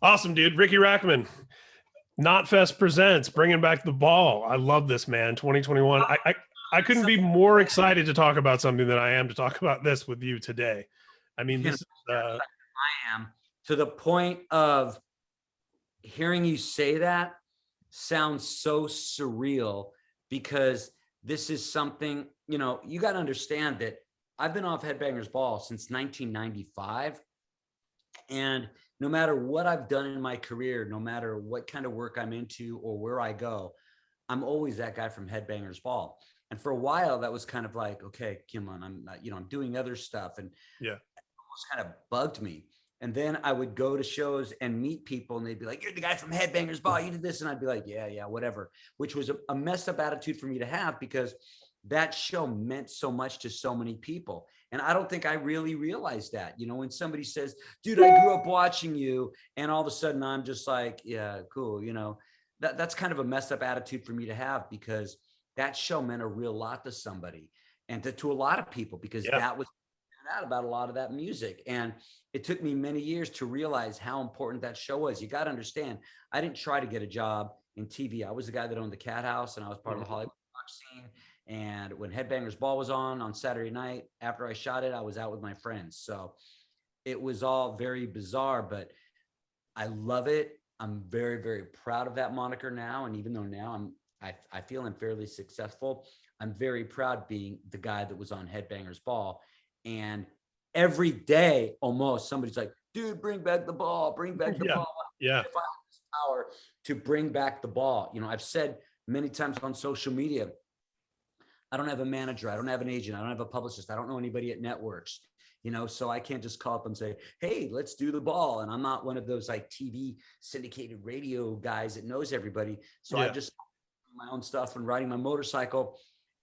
Awesome, dude. Riki Rachtman, KNOTFEST presents, bringing back the ball. I love this, man. 2021. I couldn't be more excited to talk about something than I am to talk about this with you today. I mean, this is, I am, to the point of hearing you say that sounds so surreal, because this is something, you got to understand that I've been off Headbangers Ball since 1995. And no matter what I've done in my career, no matter what kind of work I'm into or where I go, I'm always that guy from Headbangers Ball. And for a while, that was kind of like, okay, come on, I'm not, I'm doing other stuff. And yeah, it almost kind of bugged me. And then I would go to shows and meet people and they'd be like, you're the guy from Headbangers Ball, you did this. And I'd be like, yeah, whatever, which was a messed up attitude for me to have, because that show meant so much to so many people. And I don't think I really realized that, when somebody says, dude, I grew up watching you, and all of a sudden I'm just like, yeah, cool. That's kind of a messed up attitude for me to have, because that show meant a real lot to somebody, and to a lot of people, because that was out about a lot of that music. And it took me many years to realize how important that show was. You got to understand, I didn't try to get a job in TV. I was the guy that owned the Cat House, and I was part of the Hollywood rock scene. And when Headbangers Ball was on Saturday night, after I shot it, I was out with my friends. So it was all very bizarre, but I love it. I'm very, very proud of that moniker now. And even though now I feel I'm fairly successful, I'm very proud being the guy that was on Headbangers Ball. And every day, almost, somebody's like, dude, bring back the ball, bring back the ball. Yeah. If I have this power to bring back the ball, I've said many times on social media, I don't have a manager, I don't have an agent, I don't have a publicist, I don't know anybody at networks, so I can't just call up and say, hey, let's do the ball. And I'm not one of those like TV syndicated radio guys that knows everybody. So I just do my own stuff and riding my motorcycle.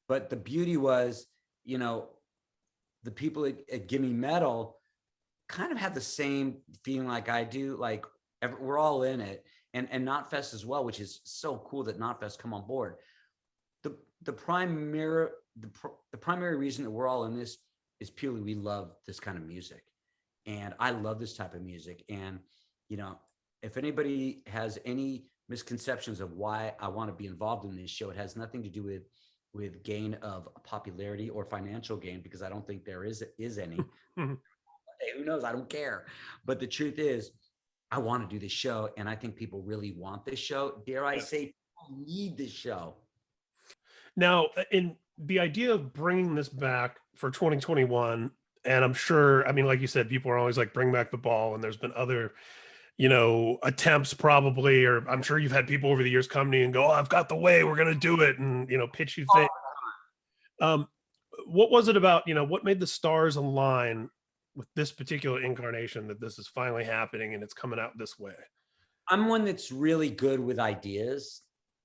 But the beauty was, the people at Gimme Metal kind of have the same feeling like I do. Like we're all in it, and KNOTFEST as well, which is so cool that KNOTFEST come on board. The primary reason that we're all in this is purely we love this kind of music, and I love this type of music. And if anybody has any misconceptions of why I want to be involved in this show, it has nothing to do with gain of popularity or financial gain, because I don't think there is any. Hey, who knows? I don't care. But the truth is, I want to do this show, and I think people really want this show. Dare I say, people need this show. Now, in the idea of bringing this back for 2021, and I'm sure, like you said, people are always like, bring back the ball, and there's been other, attempts probably, or I'm sure you've had people over the years come to you and go, oh, I've got the way, we're going to do it, and, pitch you things. What was it about, what made the stars align with this particular incarnation that this is finally happening and it's coming out this way? I'm one that's really good with ideas,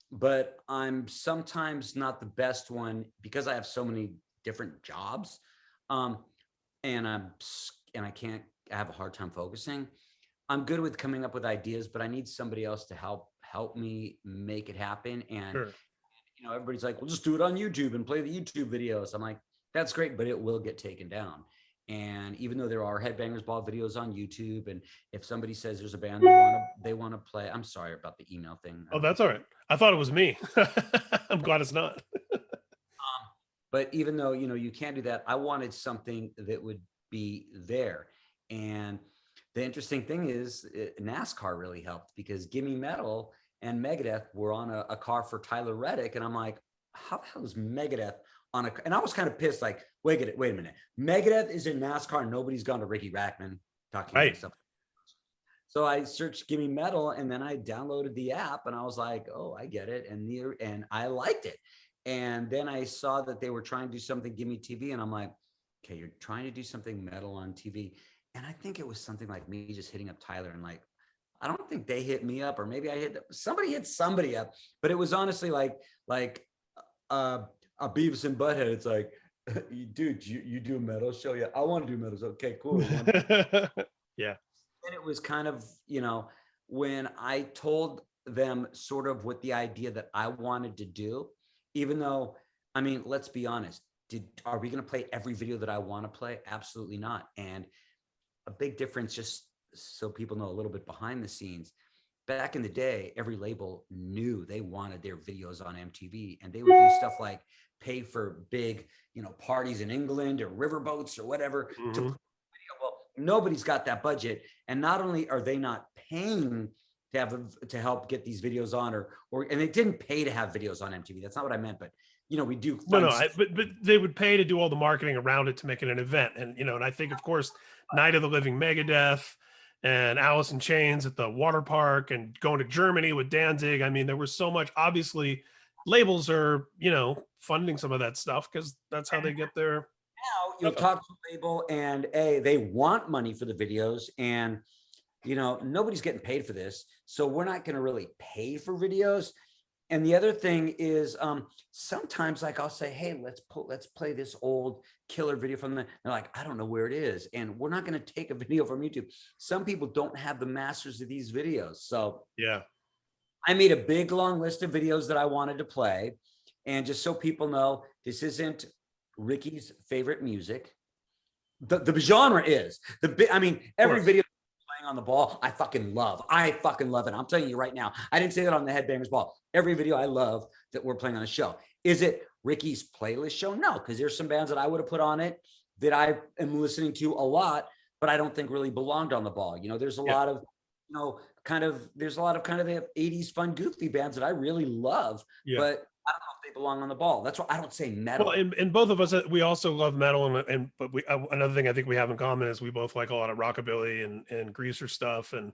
but I'm sometimes not the best one, because I have so many different jobs. And I have a hard time focusing. I'm good with coming up with ideas, but I need somebody else to help me make it happen. And, everybody's like, well, just do it on YouTube and play the YouTube videos. I'm like, that's great, but it will get taken down. And even though there are Headbangers Ball videos on YouTube, and if somebody says there's a band they want to play, I'm sorry about the email thing. Oh, that's all right. I thought it was me. I'm glad it's not. But even though, you can't do that, I wanted something that would be there. And the interesting thing is NASCAR really helped, because Gimme Metal and Megadeth were on a car for Tyler Reddick. And I'm like, how the hell is Megadeth on a, and I was kind of pissed, like, wait a minute. Megadeth is in NASCAR and nobody's gone to Riki Rachtman talking about stuff. So I searched Gimme Metal, and then I downloaded the app, and I was like, oh, I get it. And I liked it. And then I saw that they were trying to do something Gimme TV, and I'm like, okay, you're trying to do something metal on TV. And I think it was something like me just hitting up Tyler, and like, I don't think they hit me up, or maybe somebody hit somebody up, but it was honestly like a Beavis and Butthead. It's like, dude, you do a metal show? Yeah, I want to do metals. Okay, cool. Yeah. And it was kind of, when I told them sort of what the idea that I wanted to do, even though, let's be honest, are we going to play every video that I want to play? Absolutely not. And a big difference, just so people know a little bit behind the scenes, back in the day, every label knew they wanted their videos on MTV, and they would do stuff like pay for big, parties in England or riverboats or whatever to play video. Well, nobody's got that budget. And not only are they not paying to help get these videos on, and they didn't pay to have videos on MTV. That's not what I meant, but we do. But they would pay to do all the marketing around it to make it an event. And, and I think, of course, Night of the Living Megadeth and Alice in Chains at the water park and going to Germany with Danzig. I mean, there was so much. Obviously, labels are, funding some of that stuff because that's how they get their. Now you'll talk to a label and they want money for the videos, and nobody's getting paid for this, so we're not going to really pay for videos. And the other thing is, sometimes like I'll say, hey, let's play this old killer video from they're like, I don't know where it is. And we're not going to take a video from YouTube. Some people don't have the masters of these videos. So yeah, I made a big, long list of videos that I wanted to play. And just so people know, this isn't Riki's favorite music. The genre is every video on the ball, I fucking love it. I'm telling you right now, I didn't say that on the Headbangers Ball. Every video I love that we're playing on a show. Is it Riki's playlist show? No, because there's some bands that I would have put on it that I am listening to a lot, but I don't think really belonged on the ball. There's a lot of, there's a lot of kind of the 80s fun, goofy bands that I really love, but I don't know if they belong on the ball. That's why I don't say metal. Well, and both of us, we also love metal, but another thing I think we have in common is we both like a lot of rockabilly and greaser stuff, and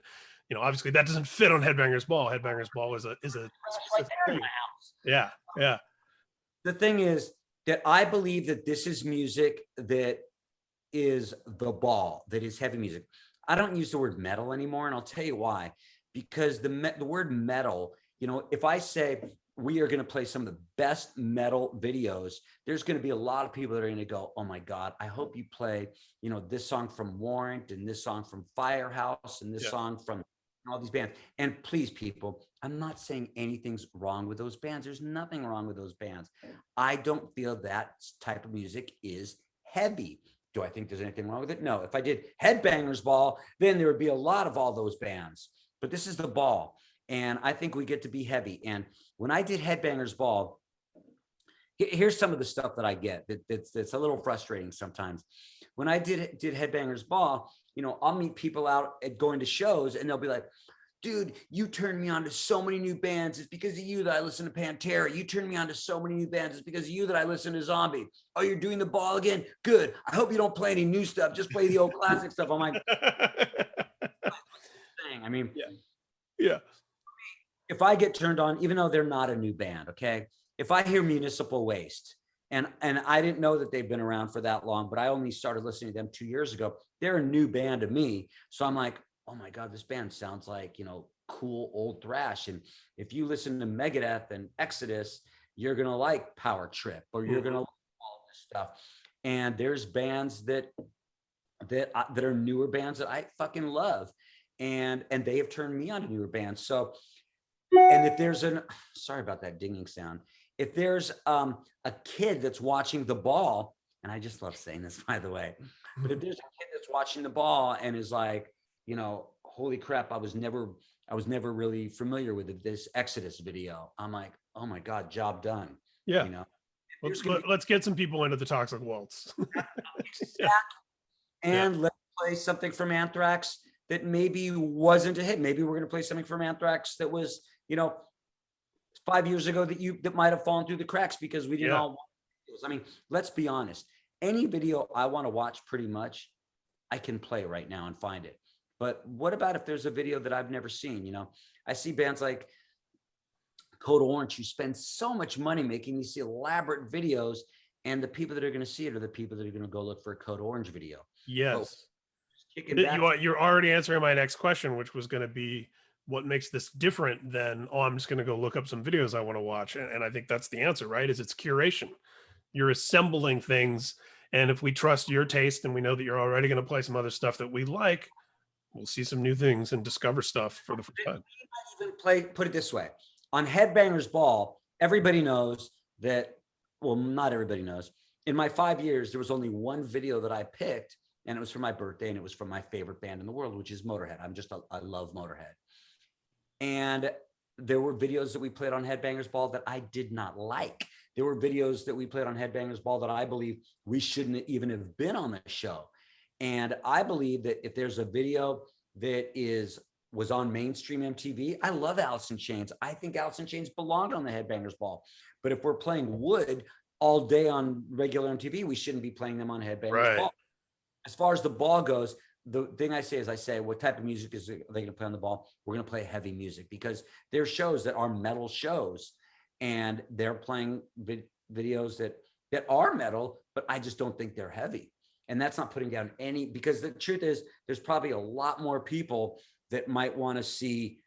obviously that doesn't fit on Headbangers Ball. Headbangers Ball is a specific thing. Yeah. The thing is that I believe that this is music that is the ball, that is heavy music. I don't use the word metal anymore, and I'll tell you why. Because the word metal, if I say we are going to play some of the best metal videos, there's going to be a lot of people that are going to go, oh my God, I hope you play, this song from Warrant and this song from Firehouse and this song from all these bands. And please, people, I'm not saying anything's wrong with those bands. There's nothing wrong with those bands. I don't feel that type of music is heavy. Do I think there's anything wrong with it? No. If I did Headbangers Ball, then there would be a lot of all those bands. But this is the ball. And I think we get to be heavy. And when I did Headbangers Ball, here's some of the stuff that I get that's a little frustrating sometimes. When I did Headbangers Ball, I'll meet people out at going to shows, and they'll be like, dude, you turned me on to so many new bands. It's because of you that I listen to Pantera. You turned me on to so many new bands. It's because of you that I listen to Zombie. Oh, you're doing the ball again? Good. I hope you don't play any new stuff. Just play the old classic stuff. I'm like, I mean, yeah. If I get turned on, even though they're not a new band, okay? If I hear Municipal Waste, and I didn't know that they've been around for that long, but I only started listening to them 2 years ago. They're a new band to me. So I'm like, oh my God, this band sounds like, cool old thrash. And if you listen to Megadeth and Exodus, you're going to like Power Trip, or you're going to like all this stuff. And there's bands that are newer bands that I fucking love. And they have turned me on to newer bands. So, and if there's sorry about that dinging sound. If there's a kid that's watching the ball, and I just love saying this, by the way, but if there's a kid that's watching the ball and is like, holy crap, I was never really familiar with this Exodus video. I'm like, oh my God, job done. Yeah. Let's get some people into the Toxic Waltz. And let's play something from Anthrax that maybe wasn't a hit. Maybe we're going to play something from Anthrax that was, 5 years ago that might have fallen through the cracks because we didn't all want videos. I mean, let's be honest. Any video I want to watch, pretty much, I can play right now and find it. But what about if there's a video that I've never seen? I see bands like Code Orange who spend so much money making these elaborate videos, and the people that are going to see it are the people that are going to go look for a Code Orange video. Yes. You're already answering my next question, which was going to be, what makes this different than, oh, I'm just going to go look up some videos I want to watch. And I think that's the answer, right? Is it's curation. You're assembling things. And if we trust your taste and we know that you're already going to play some other stuff that we like, we'll see some new things and discover stuff for the first time. Even put it this way. On Headbangers Ball, everybody knows that, well, not everybody knows. In my 5 years, there was only one video that I picked and it was for my birthday, and it was from my favorite band in the world, which is Motorhead. I love Motorhead. And there were videos that we played on Headbangers Ball that I did not like. There were videos that we played on Headbangers Ball that I believe we shouldn't even have been on the show. And I believe that if there's a video that was on mainstream MTV, I love Alice in Chains. I think Alice in Chains belonged on the Headbangers Ball. But if we're playing Wood all day on regular MTV, we shouldn't be playing them on Headbangers Ball. As far as the ball goes, the thing I say is what type of music are they going to play on the ball? We're going to play heavy music, because there's shows that are metal shows and they're playing videos that are metal, but I just don't think they're heavy. And that's not putting down any, because the truth is there's probably a lot more people that might want to see,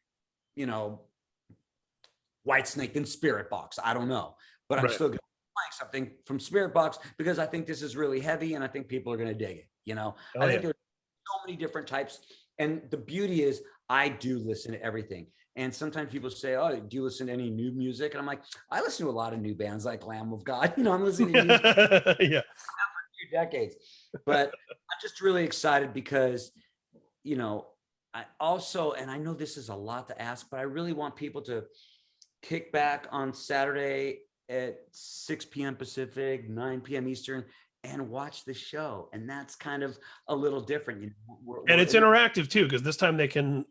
Whitesnake than Spirit Box. I don't know, but I'm still going to play something from Spirit Box because I think this is really heavy and I think people are going to dig it. I think there's so many different types. And the beauty is I do listen to everything. And sometimes people say, oh, do you listen to any new music? And I'm like, I listen to a lot of new bands like Lamb of God. I'm listening to music for 2 decades. But I'm just really excited because, I also, and I know this is a lot to ask, but I really want people to kick back on Saturday at 6 p.m. Pacific, 9 p.m. Eastern, and watch the show. And that's kind of a little different. And it's interactive too, because this time we can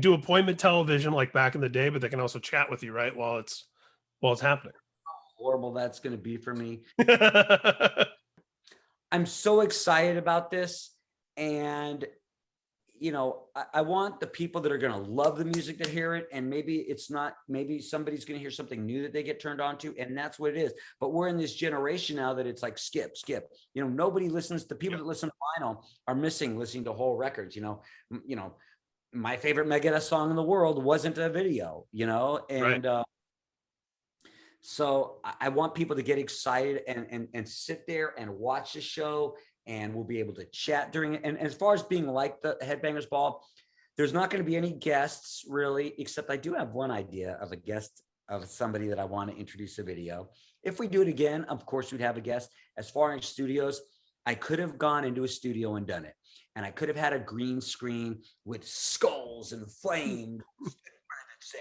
do appointment television like back in the day, but they can also chat with you right while it's happening. How horrible that's going to be for me. I'm so excited about this. And I want the people that are going to love the music to hear it. And maybe somebody's going to hear something new that they get turned on to. And that's what it is. But we're in this generation now that it's like skip. Nobody listens. The people that listen to vinyl are missing listening to whole records. My favorite Megadeth song in the world wasn't a video, and so I want people to get excited and sit there and watch the show. And we'll be able to chat during it. And as far as being like the Headbangers Ball, there's not going to be any guests really, except I do have one idea of a guest of somebody that I want to introduce a video. If we do it again, of course, we'd have a guest. As far as studios, I could have gone into a studio and done it. And I could have had a green screen with skulls and flames that said,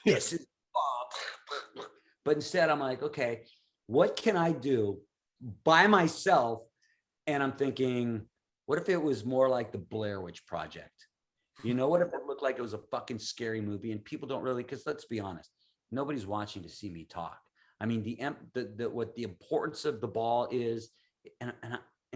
this is Bob. But instead, I'm like, okay, what can I do by myself? And I'm thinking, what if it was more like the Blair Witch Project? What if it looked like it was a fucking scary movie and people don't really, because let's be honest, nobody's watching to see me talk. I mean, what the importance of the ball is, and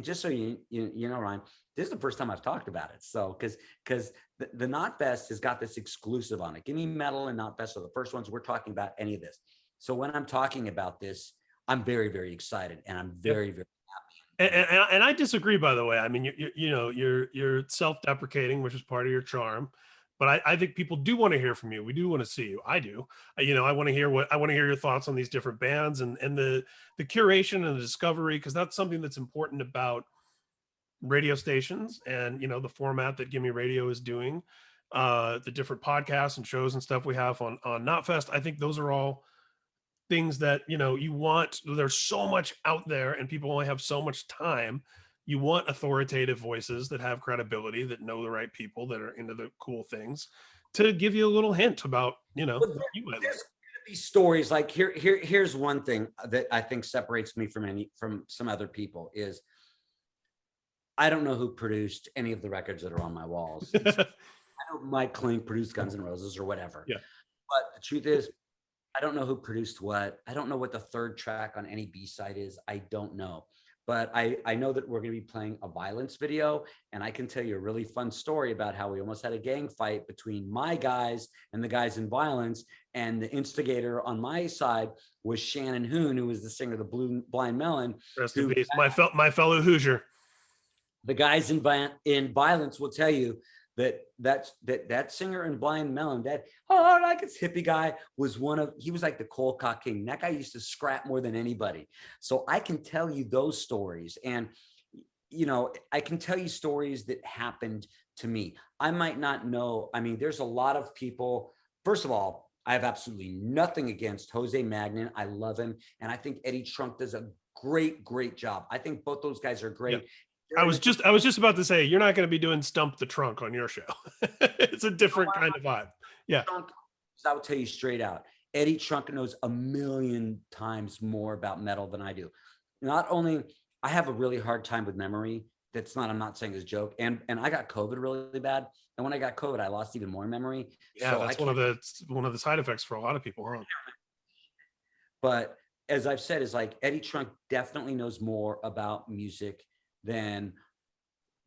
just so you know, Ryan, this is the first time I've talked about it. So, because the KNOTFEST has got this exclusive on it. Gimme Metal and KNOTFEST are the first ones we're talking about any of this. So when I'm talking about this, I'm very, very excited, and I'm very, very And I disagree, by the way. I mean, you're self-deprecating, which is part of your charm. But I think people do want to hear from you. We do want to see you. I do. I want to hear your thoughts on these different bands and the curation and the discovery, because that's something that's important about radio stations and the format that Gimme Radio is doing, the different podcasts and shows and stuff we have on KNOTFEST. I think those are all things that you want. There's so much out there and people only have so much time. You want authoritative voices that have credibility, that know the right people, that are into the cool things, to give you a little hint about what you might like. These stories, like here's one thing that I think separates me from some other people is I don't know who produced any of the records that are on my walls. I know Mike Klink produced Guns N' Roses or whatever. Yeah. But the truth is, I don't know who produced what. I don't know what the third track on any B-side is. I don't know. But I know that we're going to be playing a Violence video. And I can tell you a really fun story about how we almost had a gang fight between my guys and the guys in Violence. And the instigator on my side was Shannon Hoon, who was the singer of the Blind Melon. Rest in peace. My fellow Hoosier. The guys in Violence will tell you that singer in Blind Melon, that like it's hippie guy, he was like the cold cock king. That guy used to scrap more than anybody. So I can tell you those stories, and I can tell you stories that happened to me. I might not know. I mean, there's a lot of people. First of all, I have absolutely nothing against Jose Magnin. I love him, and I think Eddie Trunk does a great job. I think both those guys are great. Yeah. I was just about to say, you're not going to be doing Stump the Trunk on your show. It's a different kind of vibe. Yeah. Trunk, I will tell you straight out, Eddie Trunk knows a million times more about metal than I do. Not only, I have a really hard time with memory. I'm not saying it's a joke. And I got COVID really bad. And when I got COVID, I lost even more memory. Yeah, so that's one of the side effects for a lot of people, huh? But as I've said, is like Eddie Trunk definitely knows more about music than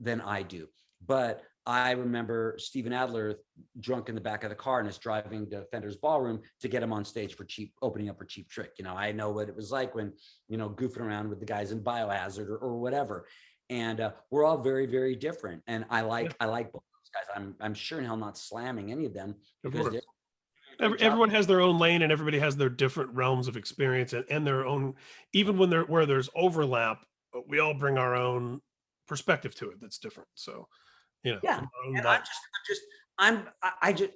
I do. But I remember Steven Adler drunk in the back of the car and us driving to Fender's Ballroom to get him on stage for opening up for Cheap Trick. You know, I know what it was like when, you know, goofing around with the guys in Biohazard or whatever. And we're all very, very different. And I like both those guys. I'm sure in hell not slamming any of them because everyone has their own lane and everybody has their different realms of experience and their own, even when where there's overlap, we all bring our own perspective to it that's different. So, you know, yeah. And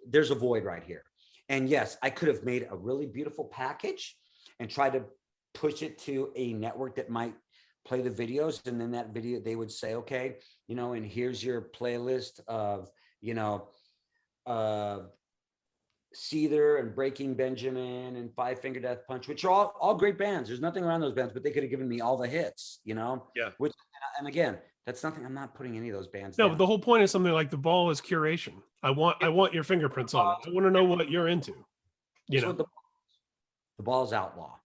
there's a void right here. And yes, I could have made a really beautiful package and tried to push it to a network that might play the videos. And then that video, they would say, okay, you know, and here's your playlist of, you know, Seether and Breaking Benjamin and Five Finger Death Punch, which are all great bands. There's nothing around those bands, but they could have given me all the hits, you know? Yeah. And again, that's nothing. I'm not putting any of those bands No, down. but the whole point is something like The Ball is curation. I want your fingerprints on it. I want to know what you're into. You know, the Ball's outlaw.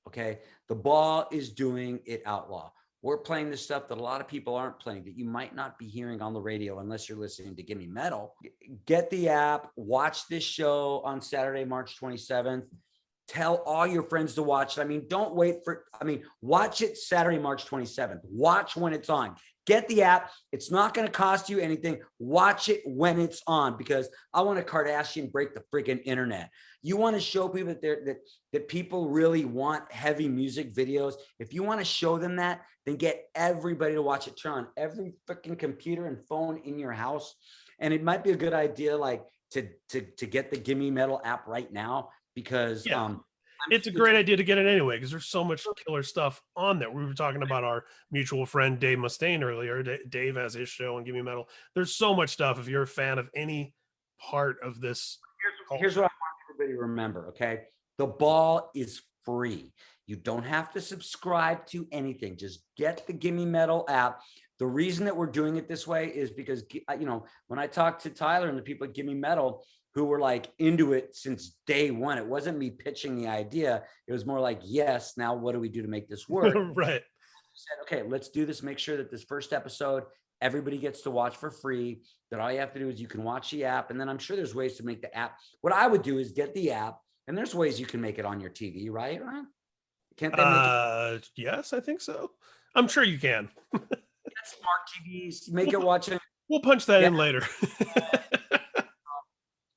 Okay. The Ball is doing it outlaw. We're playing the stuff that a lot of people aren't playing that you might not be hearing on the radio unless you're listening to Gimme Metal. Get the app, watch this show on Saturday, March 27th. Tell all your friends to watch it. I mean, don't wait watch it Saturday, March 27th. Watch when it's on. Get the app. It's not going to cost you anything. Watch it when it's on because I want a Kardashian break the freaking internet. You want to show people that people really want heavy music videos. If you want to show them that, then get everybody to watch it. Turn on every freaking computer and phone in your house. And it might be a good idea, like to get the Gimme Metal app right now because it's a great idea to get it anyway because there's so much killer stuff on there. We were talking about our mutual friend Dave Mustaine earlier. Dave has his show on Gimme Metal. There's so much stuff. If you're a fan of any part of this, here's what I want everybody to remember. Okay, the Ball is free. You don't have to subscribe to anything. Just get the Gimme Metal app. The reason that we're doing it this way is because, you know, when I talked to Tyler and the people at Gimme Metal who were like into it since day one, it wasn't me pitching the idea. It was more like, yes, now what do we do to make this work? Right. I said, okay, let's do this. Make sure that this first episode, everybody gets to watch for free. That all you have to do is you can watch the app. And then I'm sure there's ways to make the app. What I would do is get the app. And there's ways you can make it on your TV, right? Can't they make it? Yes, I think so. I'm sure you can. Smart TVs, make it watch it. We'll punch that in later.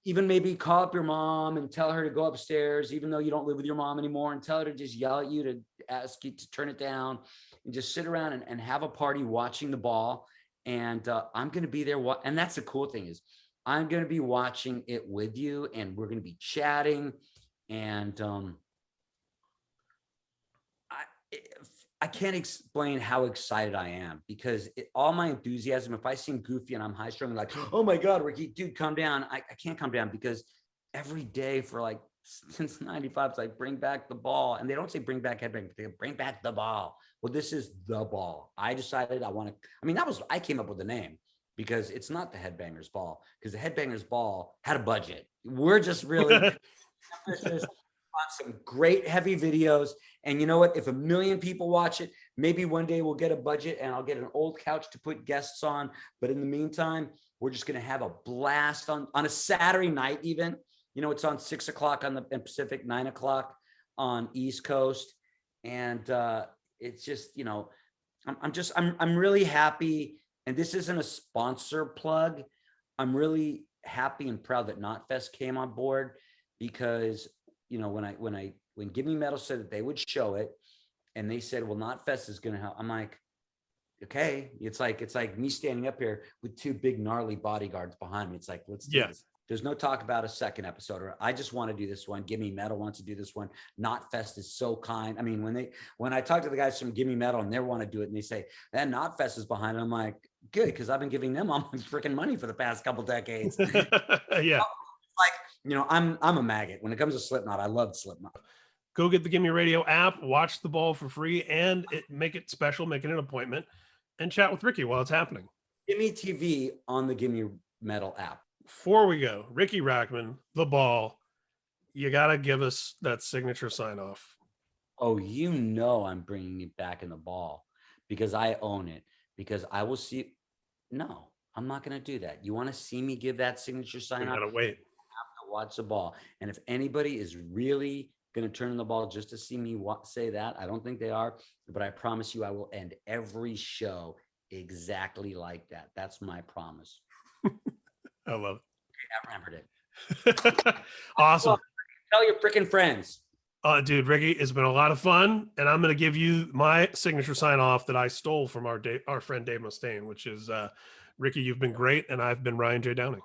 Even maybe call up your mom and tell her to go upstairs, even though you don't live with your mom anymore, and tell her to just yell at you to ask you to turn it down and just sit around and have a party watching the Ball. And I'm going to be there. And that's the cool thing is I'm going to be watching it with you and we're going to be chatting. And I can't explain how excited I am because all my enthusiasm, if I seem goofy and I'm high strung, like, oh my God, Ricky, dude, calm down. I can't calm down because every day for like, since 95, it's like, bring back the Ball. And they don't say bring back Headbanger, they bring back the Ball. Well, this is the Ball. I decided I came up with the name because it's not the Headbangers Ball because the Headbangers Ball had a budget. We're just really on some great heavy videos. And you know what? If 1 million people watch it, maybe one day we'll get a budget and I'll get an old couch to put guests on. But in the meantime, we're just going to have a blast on a Saturday night even. You know, it's on 6 o'clock on the Pacific, 9 o'clock on East Coast. And it's just, you know, I'm really happy. And this isn't a sponsor plug. I'm really happy and proud that KNOTFEST came on board because, you know, when Gimme Metal said that they would show it and they said, well, KNOTFEST is going to help. I'm like, okay. It's like me standing up here with 2 big gnarly bodyguards behind me. It's like, let's do this. There's no talk about a second episode, or I just want to do this one. Gimme Metal wants to do this one. KNOTFEST is so kind. I mean, when I talk to the guys from Gimme Metal and they want to do it and they say that KNOTFEST is behind it, I'm like, good, because I've been giving them all my freaking money for the past couple decades. Yeah. Like, I'm a maggot. When it comes to Slipknot, I loved Slipknot. Go get the Gimme Radio app, watch the ball for free, and make it special, make it an appointment, and chat with Riki while it's happening. Gimme TV on the Gimme Metal app. Before we go, Riki Rachtman, the ball, you got to give us that signature sign off. Oh, I'm bringing it back in the ball because I own it, because I will see. No, I'm not going to do that. You want to see me give that signature sign off? You got to wait. I have to watch the ball. And if anybody is really going to turn the ball just to see me say that, I don't think they are, but I promise you I will end every show exactly like that. That's my promise. I love I remembered it. Awesome. Well, tell your freaking friends. Dude, Riki, it's been a lot of fun, and I'm going to give you my signature sign off that I stole from our friend Dave Mustaine, which is Riki, you've been great, and I've been Ryan J. Downey.